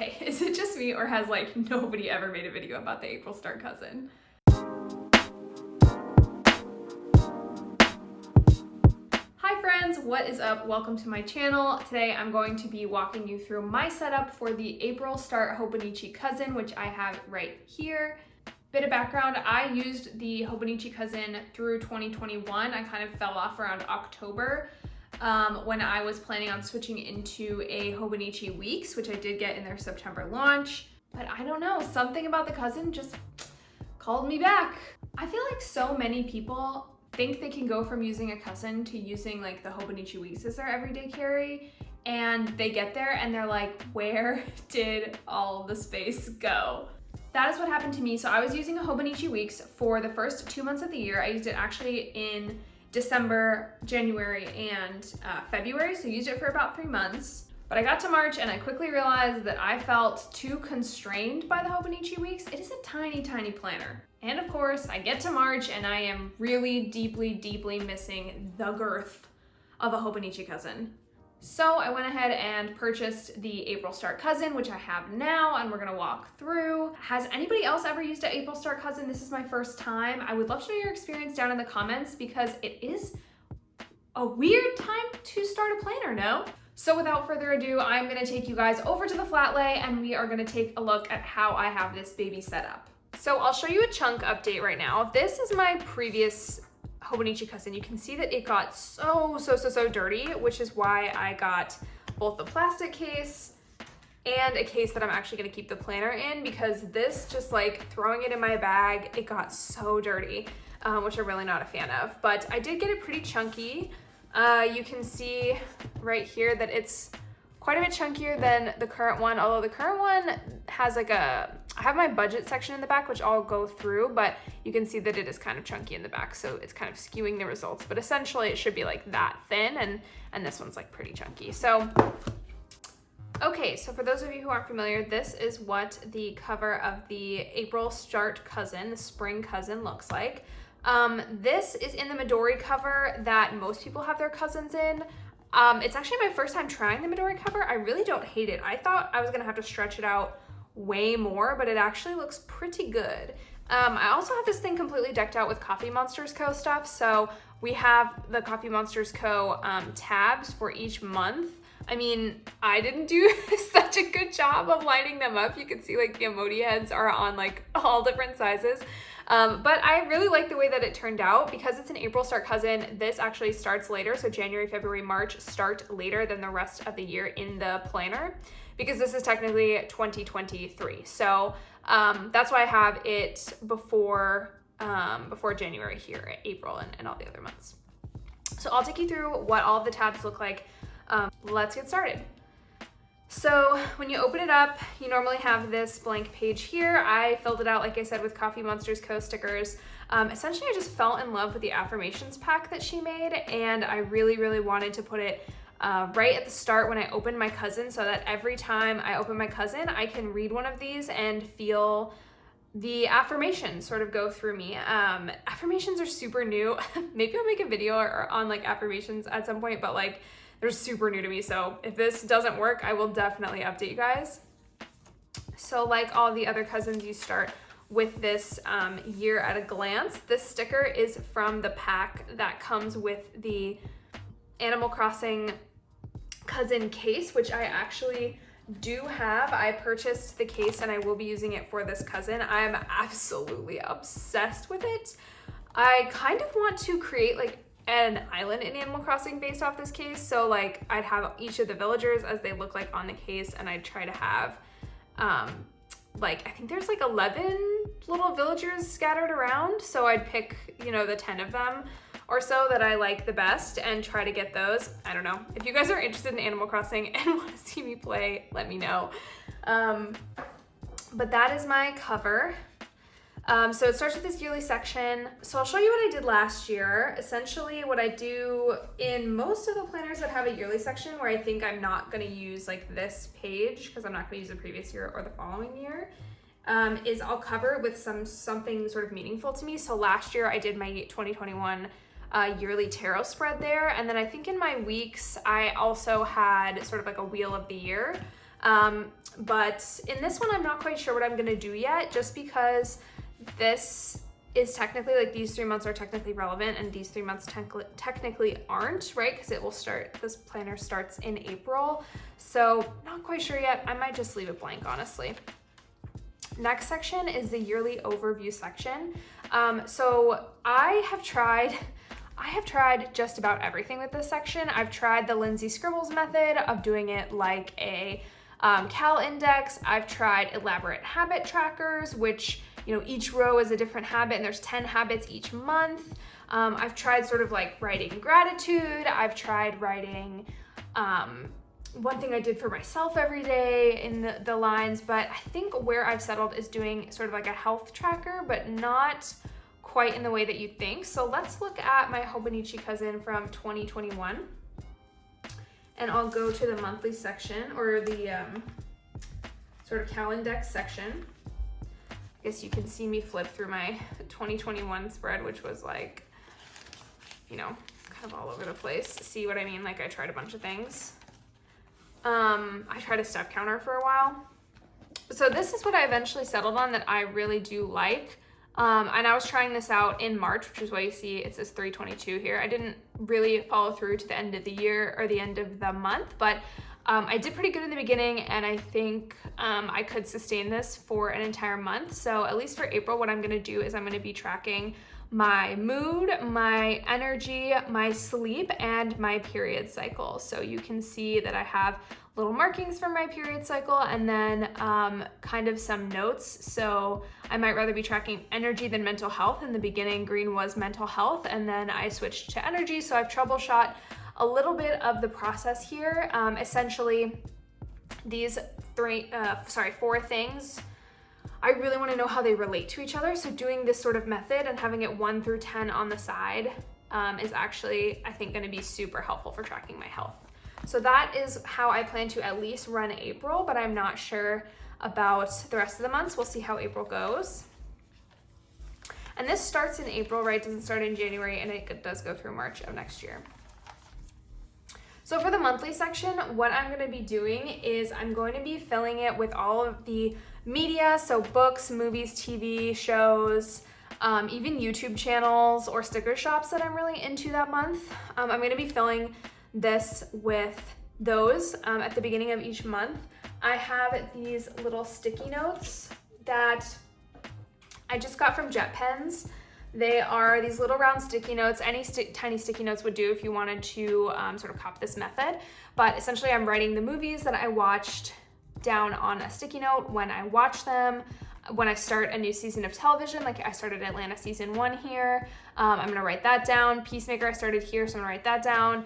Okay, is it just me or has like nobody ever made a video about the April Star cousin? Hi friends, what is up? Welcome to my channel. Today I'm going to be walking you through my setup for the April Start Hobonichi cousin, which I have right here. Bit of background, I used the Hobonichi cousin through 2021. I kind of fell off around October when I was planning on switching into a Hobonichi Weeks, which I did get in their September launch. But I don't know, something about the cousin just called me back. I feel like so many people think they can go from using a cousin to using like the Hobonichi Weeks as their everyday carry, and they get there and they're like, where did all the space go? That is what happened to me. So I was using a Hobonichi Weeks for the first 2 months of the year. I used it actually in December, January, and February, so I used it for about 3 months. But I got to March and I quickly realized that I felt too constrained by the Hobonichi Weeks. It is a tiny, tiny planner. And of course, I get to March and I am really deeply, deeply missing the girth of a Hobonichi cousin. So I went ahead and purchased the April Start cousin, which I have now, and we're gonna walk through. Has anybody else ever used an April Start cousin? This is my first time. I would love to know your experience down in the comments because it is a weird time to start a planner, no? So without further ado, I'm gonna take you guys over to the flat lay and we are gonna take a look at how I have this baby set up. So I'll show you a chunk update right now. This is my previous Hobonichi cousin. You can see that it got so dirty, which is why I got both the plastic case and a case that I'm actually gonna keep the planner in, because this, just like throwing it in my bag, it got so dirty, which I'm really not a fan of. But I did get it pretty chunky. You can see right here that it's quite a bit chunkier than the current one, although the current one has like I have my budget section in the back, which I'll go through, but you can see that it is kind of chunky in the back, so it's kind of skewing the results, but essentially it should be like that thin, and this one's like pretty chunky. So, okay, so for those of you who aren't familiar, this is what the cover of the April Start cousin, the spring cousin, looks like. This is in the Midori cover that most people have their cousins in. It's actually my first time trying the Midori cover. I really don't hate it. I thought I was gonna have to stretch it out way more, but it actually looks pretty good. I also have this thing completely decked out with Coffee Monsters Co. stuff. So we have the Coffee Monsters Co. Tabs for each month. I mean, I didn't do such a good job of lining them up. You can see like the emoji heads are on like all different sizes. But I really like the way that it turned out. Because it's an April Start cousin, this actually starts later. So January, February, March start later than the rest of the year in the planner, because this is technically 2023. So that's why I have it before January here, April, and all the other months. So I'll take you through what all of the tabs look like. Let's get started. So when you open it up, you normally have this blank page here. I filled it out, like I said, with Coffee Monsters Co. stickers. Essentially, I just fell in love with the affirmations pack that she made, and I really, really wanted to put it right at the start when I opened my cousin, so that every time I open my cousin, I can read one of these and feel the affirmations sort of go through me. Affirmations are super new. Maybe I'll make a video on like affirmations at some point, but like, they're super new to me, so if this doesn't work, I will definitely update you guys. So like all the other cousins, you start with this year at a glance. This sticker is from the pack that comes with the Animal Crossing cousin case, which I actually do have. I purchased the case and I will be using it for this cousin. I'm absolutely obsessed with it. I kind of want to create like an island in Animal Crossing based off this case. So like I'd have each of the villagers as they look like on the case, and I'd try to have like, I think there's like 11 little villagers scattered around. So I'd pick, you know, the 10 of them or so that I like the best and try to get those. I don't know. If you guys are interested in Animal Crossing and want to see me play, let me know. But that is my cover. So it starts with this yearly section. So I'll show you what I did last year. Essentially what I do in most of the planners that have a yearly section, where I think I'm not gonna use like this page because I'm not gonna use the previous year or the following year, is I'll cover it with something sort of meaningful to me. So last year I did my 2021 yearly tarot spread there. And then I think in my weeks, I also had sort of like a wheel of the year. But in this one, I'm not quite sure what I'm gonna do yet, just because this is technically, like, these 3 months are technically relevant and these 3 months technically aren't, right? Because it will start, this planner starts in April. So not quite sure yet. I might just leave it blank, honestly. Next section is the yearly overview section. So I have tried just about everything with this section. I've tried the Lindsay Scribbles method of doing it like a Cal index. I've tried elaborate habit trackers, which, you know, each row is a different habit and there's 10 habits each month. I've tried sort of like writing gratitude. I've tried writing one thing I did for myself every day in the lines, but I think where I've settled is doing sort of like a health tracker, but not quite in the way that you think. So let's look at my Hobonichi cousin from 2021. And I'll go to the monthly section, or the sort of Cal index section. I guess you can see me flip through my 2021 spread, which was like, you know, kind of all over the place. See what I mean? Like, I tried a bunch of things. I tried a step counter for a while. So this is what I eventually settled on that I really do like. And I was trying this out in March, which is why you see it says 3/22 here. I didn't really follow through to the end of the year or the end of the month, but I did pretty good in the beginning, and I think I could sustain this for an entire month. So at least for April, what I'm gonna do is I'm gonna be tracking my mood, my energy, my sleep, and my period cycle. So you can see that I have little markings for my period cycle, and then kind of some notes. So I might rather be tracking energy than mental health. In the beginning, green was mental health, and then I switched to energy. So I've troubleshot a little bit of the process here. Essentially, these four things, I really want to know how they relate to each other. So doing this sort of method and having it 1 through 10 on the side is actually, I think, going to be super helpful for tracking my health. So that is how I plan to at least run April, but I'm not sure about the rest of the months. We'll see how April goes. And this starts in April, right? It doesn't start in January, and it does go through March of next year. So for the monthly section, what I'm going to be doing is I'm going to be filling it with all of the media, so books, movies, TV shows, even YouTube channels or sticker shops that I'm really into that month. I'm going to be filling this with those at the beginning of each month. I have these little sticky notes that I just got from Jet Pens. They are these little round sticky notes. Any tiny sticky notes would do if you wanted to sort of copy this method. But essentially, I'm writing the movies that I watched down on a sticky note when I watch them. When I start a new season of television, like I started Atlanta season 1 here, I'm gonna write that down. Peacemaker, I started here, so I'm gonna write that down.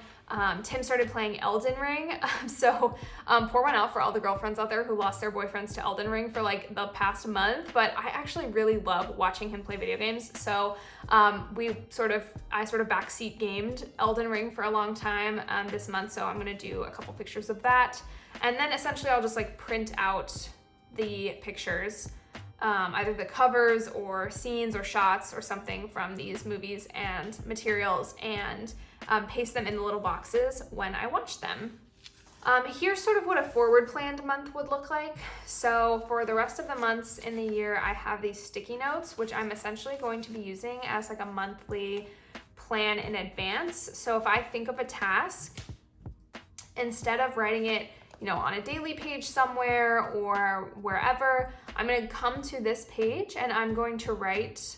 Tim started playing Elden Ring, so pour one out for all the girlfriends out there who lost their boyfriends to Elden Ring for like the past month, but I actually really love watching him play video games. So I sort of backseat gamed Elden Ring for a long time this month, so I'm gonna do a couple pictures of that. And then essentially I'll just like print out the pictures, either the covers or scenes or shots or something from these movies and materials, and paste them in the little boxes when I watch them. Here's sort of what a forward planned month would look like. So for the rest of the months in the year, I have these sticky notes, which I'm essentially going to be using as like a monthly plan in advance. So if I think of a task, instead of writing it, you know, on a daily page somewhere or wherever, I'm going to come to this page and I'm going to write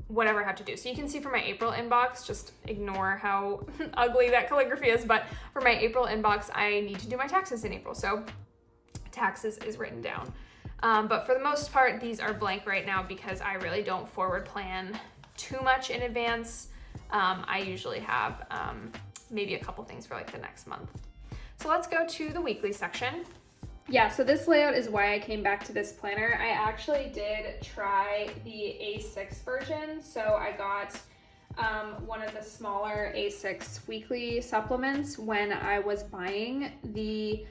whatever I have to do. So you can see for my April inbox, just ignore how ugly that calligraphy is, but for my April inbox, I need to do my taxes in April. So taxes is written down. But for the most part, these are blank right now because I really don't forward plan too much in advance. I usually have maybe a couple things for like the next month. So let's go to the weekly section. Yeah, so this layout is why I came back to this planner. I actually did try the A6 version. So I got one of the smaller A6 weekly supplements when I was buying the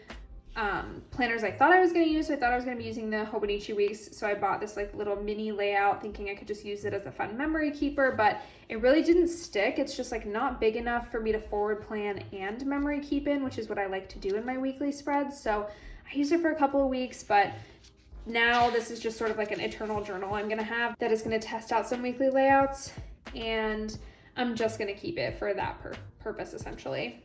planners I thought I was going to use. So I thought I was going to be using the Hobonichi Weeks. So I bought this like little mini layout thinking I could just use it as a fun memory keeper, but it really didn't stick. It's just like not big enough for me to forward plan and memory keep in, which is what I like to do in my weekly spreads. So I used it for a couple of weeks, but now this is just sort of like an eternal journal I'm going to have that is going to test out some weekly layouts, and I'm just going to keep it for that purpose essentially.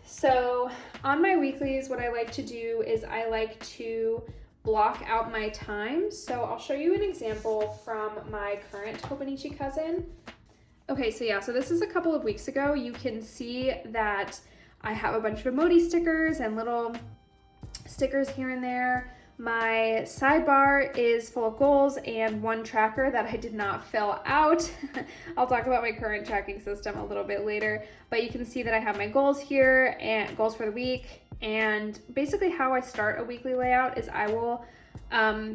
So on my weeklies, what I like to do is I like to block out my time. So I'll show you an example from my current Hobonichi cousin. Okay, so yeah, so this is a couple of weeks ago. You can see that I have a bunch of emoji stickers and little stickers here and there. My sidebar is full of goals and one tracker that I did not fill out. I'll talk about my current tracking system a little bit later, but you can see that I have my goals here and goals for the week. And basically how I start a weekly layout is I will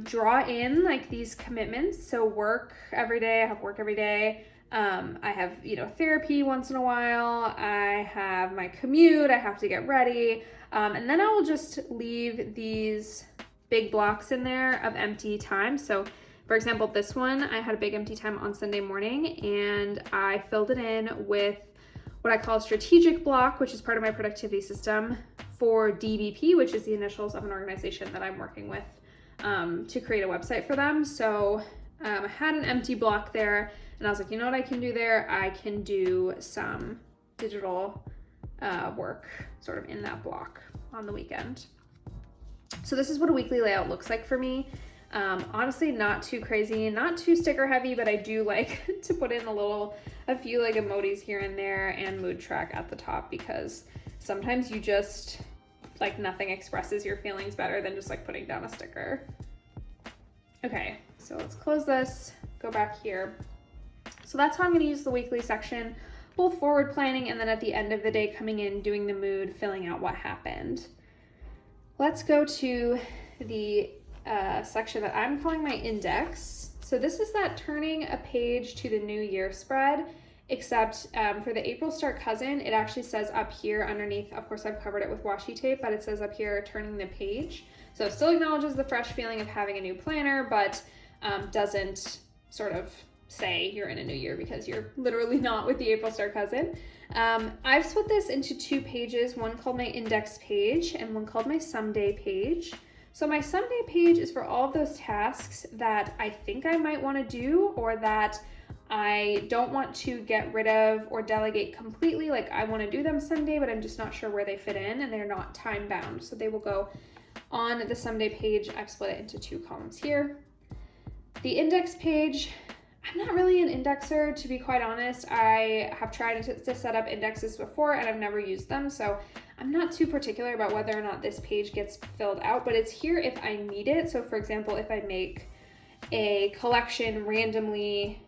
draw in like these commitments. So work every day, I have work every day. I have, therapy once in a while. I have my commute, I have to get ready. And then I will just leave these big blocks in there of empty time. So for example, this one, I had a big empty time on Sunday morning and I filled it in with what I call a strategic block, which is part of my productivity system for DBP, which is the initials of an organization that I'm working with to create a website for them. So I had an empty block there and I was like, you know what I can do there? I can do some digital work sort of in that block on the weekend. So this is what a weekly layout looks like for me. Honestly, not too crazy, not too sticker heavy, but I do like to put in a few like emojis here and there and mood track at the top, because sometimes you just like nothing expresses your feelings better than just like putting down a sticker. Okay, so let's close this, go back here. So that's how I'm going to use the weekly section, both forward planning and then at the end of the day coming in, doing the mood, filling out what happened. Let's go to the section that I'm calling my index. So this is that turning a page to the new year spread, except for the April Start Cousin, it actually says up here underneath, of course I've covered it with washi tape, but it says up here, turning the page. So it still acknowledges the fresh feeling of having a new planner, but doesn't sort of say you're in a new year, because you're literally not with the April Start Cousin. I've split this into two pages, one called my index page and one called my someday page. So my someday page is for all of those tasks that I think I might want to do or that I don't want to get rid of or delegate completely. Like I want to do them someday, but I'm just not sure where they fit in and they're not time bound. So they will go on the someday page. I've split it into two columns here. The index page, I'm not really an indexer, to be quite honest. I have tried to set up indexes before and I've never used them, so I'm not too particular about whether or not this page gets filled out, but it's here if I need it. So for example, if I make a collection randomly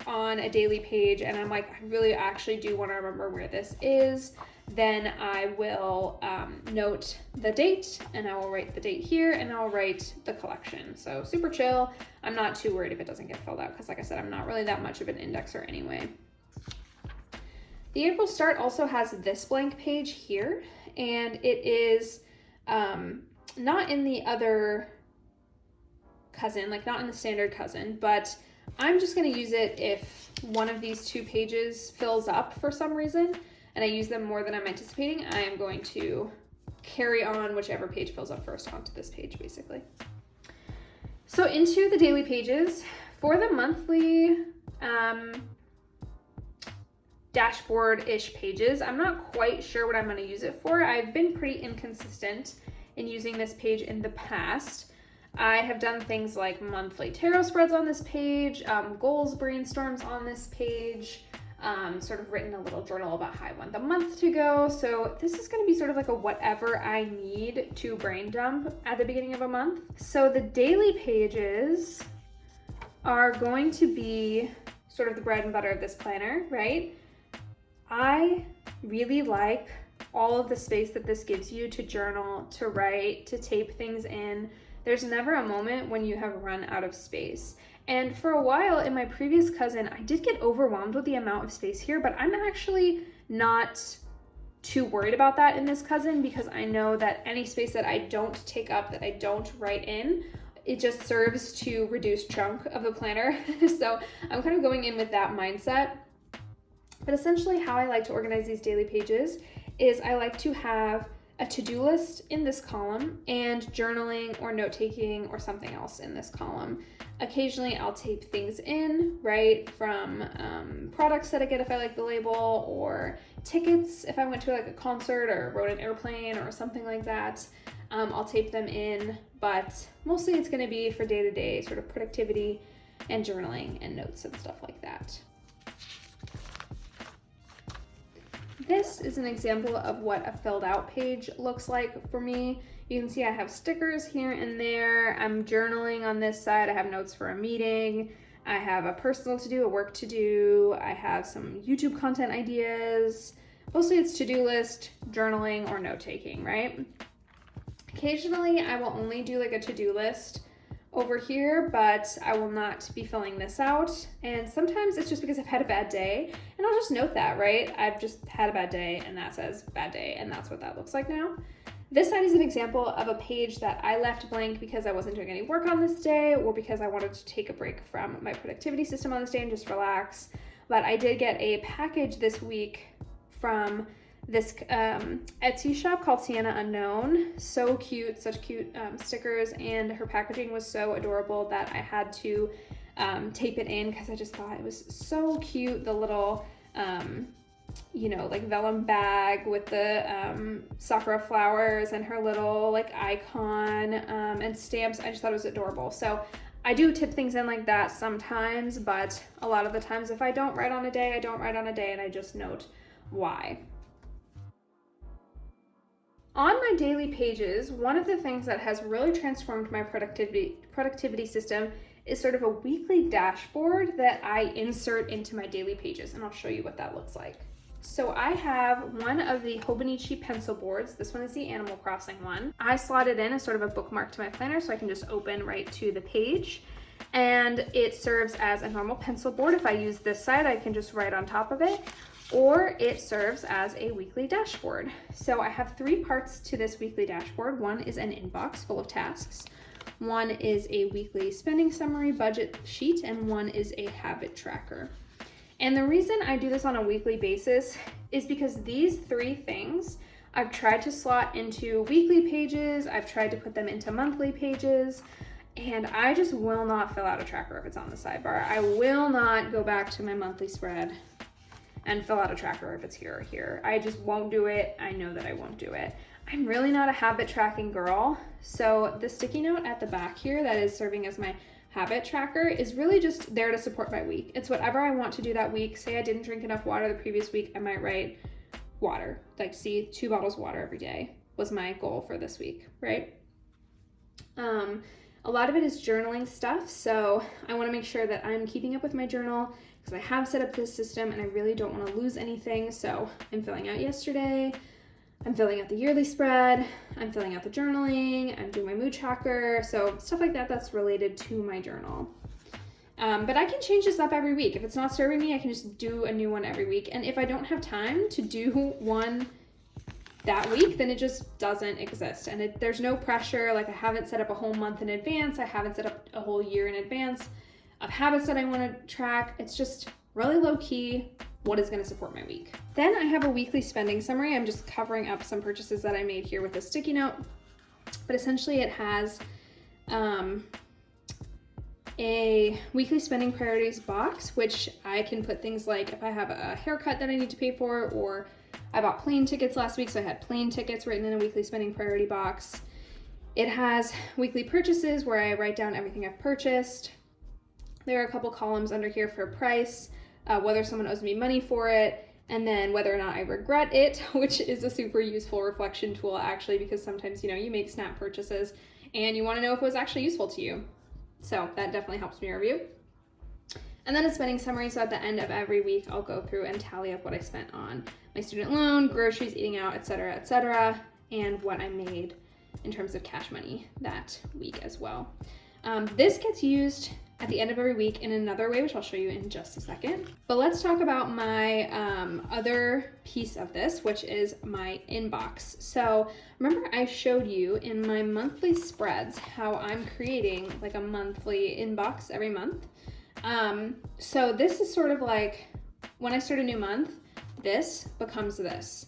on a daily page and I'm like, I really actually do want to remember where this is, then I will note the date and I will write the date here and I'll write the collection. So super chill. I'm not too worried if it doesn't get filled out because like I said, I'm not really that much of an indexer anyway. The April Start also has this blank page here, and it is not in the other cousin, like not in the standard cousin, but I'm just going to use it if one of these two pages fills up for some reason and I use them more than I'm anticipating. I am going to carry on whichever page fills up first onto this page, basically. So into the daily pages. For the monthly dashboard-ish pages, I'm not quite sure what I'm going to use it for. I've been pretty inconsistent in using this page in the past. I have done things like monthly tarot spreads on this page, goals brainstorms on this page, sort of written a little journal about how I want the month to go. So this is going to be sort of like a whatever I need to brain dump at the beginning of a month. So the daily pages are going to be sort of the bread and butter of this planner, right? I really like all of the space that this gives you to journal, to write, to tape things in. There's never a moment when you have run out of space. And for a while in my previous cousin, I did get overwhelmed with the amount of space here, but I'm actually not too worried about that in this cousin, because I know that any space that I don't take up, that I don't write in, it just serves to reduce chunk of the planner. So I'm kind of going in with that mindset. But essentially how I like to organize these daily pages is I like to have a to-do list in this column and journaling or note-taking or something else in this column. Occasionally I'll tape things in, right, from products that I get if I like the label, or tickets if I went to like a concert or rode an airplane or something like that. I'll tape them in, but mostly it's going to be for day-to-day sort of productivity and journaling and notes and stuff like that. This is an example of what a filled out page looks like for me. You can see I have stickers here and there. I'm journaling on this side. I have notes for a meeting. I have a personal to do, a work to do. I have some YouTube content ideas. Mostly it's to-do list, journaling, or note taking, right? Occasionally I will only do like a to-do list over here, but I will not be filling this out. And sometimes it's just because I've had a bad day, and I'll just note that, right? I've just had a bad day, and that says bad day, and that's what that looks like now. This side is an example of a page that I left blank because I wasn't doing any work on this day, or because I wanted to take a break from my productivity system on this day and just relax. But I did get a package this week from this Etsy shop called Sienna Unknown. So cute, such cute stickers, and her packaging was so adorable that I had to tape it in because I just thought it was so cute. The little, you know, like vellum bag with the sakura flowers and her little like icon and stamps. I just thought it was adorable. So I do tip things in like that sometimes, but a lot of the times if I don't write on a day, I don't write on a day, and I just note why. On my daily pages, one of the things that has really transformed my productivity system is sort of a weekly dashboard that I insert into my daily pages, and I'll show you what that looks like. So I have one of the Hobonichi pencil boards. This one is the Animal Crossing one. I slot it in as sort of a bookmark to my planner, so I can just open right to the page. And it serves as a normal pencil board. If I use this side, I can just write on top of it. Or it serves as a weekly dashboard. So I have three parts to this weekly dashboard. One is an inbox full of tasks. One is a weekly spending summary budget sheet, and one is a habit tracker. And the reason I do this on a weekly basis is because these three things I've tried to slot into weekly pages, I've tried to put them into monthly pages, and I just will not fill out a tracker if it's on the sidebar. I will not go back to my monthly spread and fill out a tracker if it's here or here. I just won't do it. I know that I won't do it. I'm really not a habit tracking girl. So the sticky note at the back here that is serving as my habit tracker is really just there to support my week. It's whatever I want to do that week. Say I didn't drink enough water the previous week, I might write water. Like, see, 2 bottles of water every day was my goal for this week, right? A lot of it is journaling stuff. So I wanna make sure that I'm keeping up with my journal, because I have set up this system and I really don't want to lose anything. So I'm filling out yesterday, I'm filling out the yearly spread, I'm filling out the journaling, I'm doing my mood tracker, so stuff like that that's related to my journal. But I can change this up every week. If it's not serving me, I can just do a new one every week. And if I don't have time to do one that week, then it just doesn't exist. And there's no pressure. Like, I haven't set up a whole month in advance. I haven't set up a whole year in advance of habits that I want to track. It's just really low key, what is going to support my week. Then I have a weekly spending summary. I'm just covering up some purchases that I made here with a sticky note, but essentially it has a weekly spending priorities box, which I can put things like if I have a haircut that I need to pay for, or I bought plane tickets last week, so I had plane tickets written in a weekly spending priority box. It has weekly purchases where I write down everything I've purchased. There are a couple columns under here for price, whether someone owes me money for it, and then whether or not I regret it, which is a super useful reflection tool actually, because sometimes, you know, you make snap purchases and you want to know if it was actually useful to you. So that definitely helps me review. And then a spending summary, so at the end of every week, I'll go through and tally up what I spent on my student loan, groceries, eating out, etc., and what I made in terms of cash money that week as well. This gets used at the end of every week in another way, which I'll show you in just a second. But let's talk about my other piece of this, which is my inbox. So remember I showed you in my monthly spreads how I'm creating like a monthly inbox every month. So this is sort of like when I start a new month, this becomes this.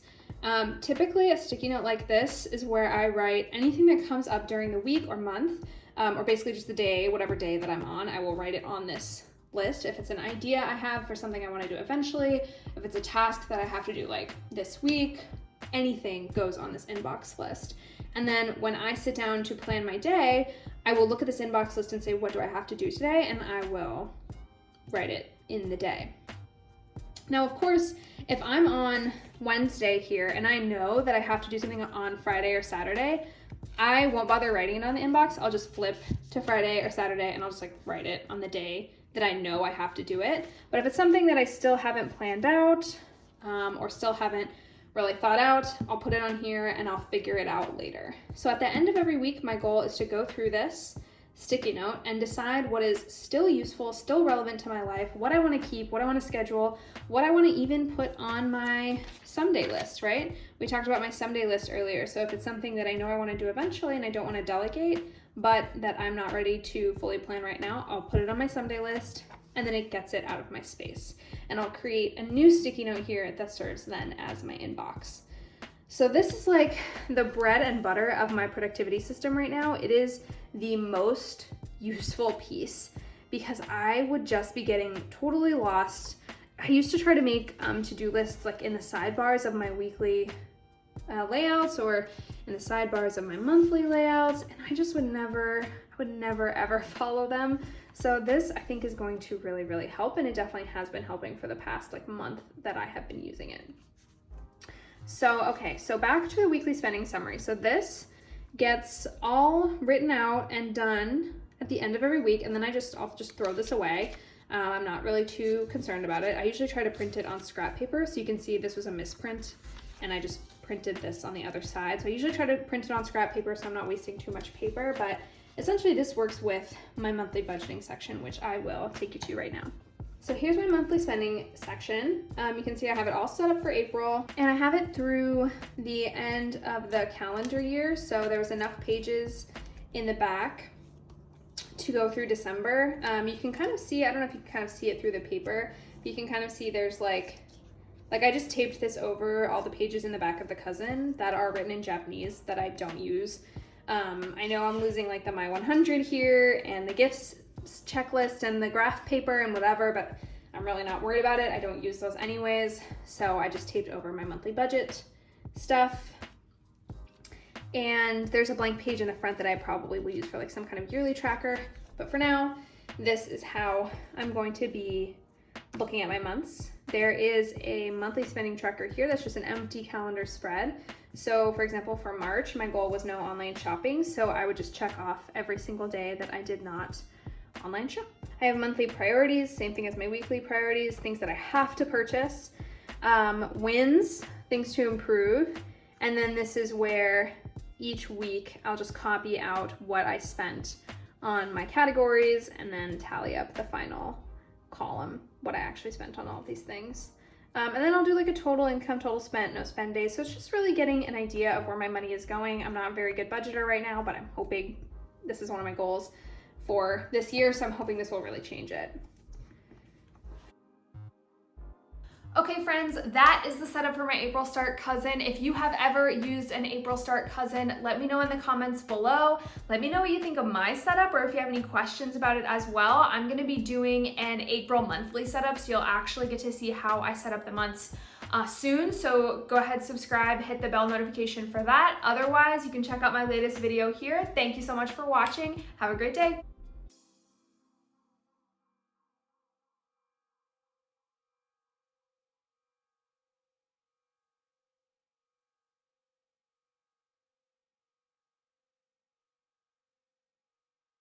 Typically a sticky note like this is where I write anything that comes up during the week or month, or basically just the day, whatever day that I'm on, I will write it on this list. If it's an idea I have for something I want to do eventually, if it's a task that I have to do like this week, anything goes on this inbox list. And then when I sit down to plan my day, I will look at this inbox list and say, what do I have to do today? And I will write it in the day. Now, of course, if I'm on Wednesday here and I know that I have to do something on Friday or Saturday, I won't bother writing it on the inbox. I'll just flip to Friday or Saturday and I'll just like write it on the day that I know I have to do it. But if it's something that I still haven't planned out or still haven't really thought out, I'll put it on here and I'll figure it out later. So at the end of every week, my goal is to go through this sticky note and decide what is still useful, still relevant to my life, what I want to keep, what I want to schedule, what I want to even put on my someday list, right? We talked about my someday list earlier. So if it's something that I know I want to do eventually and I don't want to delegate, but that I'm not ready to fully plan right now, I'll put it on my someday list and then it gets it out of my space. And I'll create a new sticky note here that serves then as my inbox. So this is like the bread and butter of my productivity system right now. It is the most useful piece because I would just be getting totally lost. I used to try to make to-do lists like in the sidebars of my weekly layouts or in the sidebars of my monthly layouts, and I just would never ever follow them. So this I think is going to really, really help, and it definitely has been helping for the past like month that I have been using it. So, okay, so back to the weekly spending summary. So this gets all written out and done at the end of every week, and then I'll just throw this away. I'm not really too concerned about it. I usually try to print it on scrap paper, so you can see this was a misprint, and I just printed this on the other side. So I usually try to print it on scrap paper so I'm not wasting too much paper, but essentially this works with my monthly budgeting section, which I will take you to right now. So here's my monthly spending section. You can see I have it all set up for April, and I have it through the end of the calendar year. So there's enough pages in the back to go through December. You can kind of see, I don't know if you can kind of see it through the paper, but you can kind of see there's like I just taped this over all the pages in the back of the Cousin that are written in Japanese that I don't use. I know I'm losing like the My 100 here and the gifts checklist and the graph paper and whatever, but I'm really not worried about it. I don't use those anyways. So I just taped over my monthly budget stuff. And there's a blank page in the front that I probably will use for like some kind of yearly tracker. But for now, this is how I'm going to be looking at my months. There is a monthly spending tracker here that's just an empty calendar spread. So for example, for March, my goal was no online shopping. So I would just check off every single day that I did not online shop. I have monthly priorities, same thing as my weekly priorities, things that I have to purchase, wins, things to improve. And then this is where each week I'll just copy out what I spent on my categories and then tally up the final column, what I actually spent on all of these things. And then I'll do like a total income, total spent, no spend days. So it's just really getting an idea of where my money is going. I'm not a very good budgeter right now, but I'm hoping this is one of my goals for this year. So I'm hoping this will really change it. Okay friends, that is the setup for my April Start Cousin. If you have ever used an April Start Cousin, let me know in the comments below. Let me know what you think of my setup, or if you have any questions about it as well. I'm gonna be doing an April monthly setup, so you'll actually get to see how I set up the months soon. So go ahead, subscribe, hit the bell notification for that. Otherwise, you can check out my latest video here. Thank you so much for watching. Have a great day.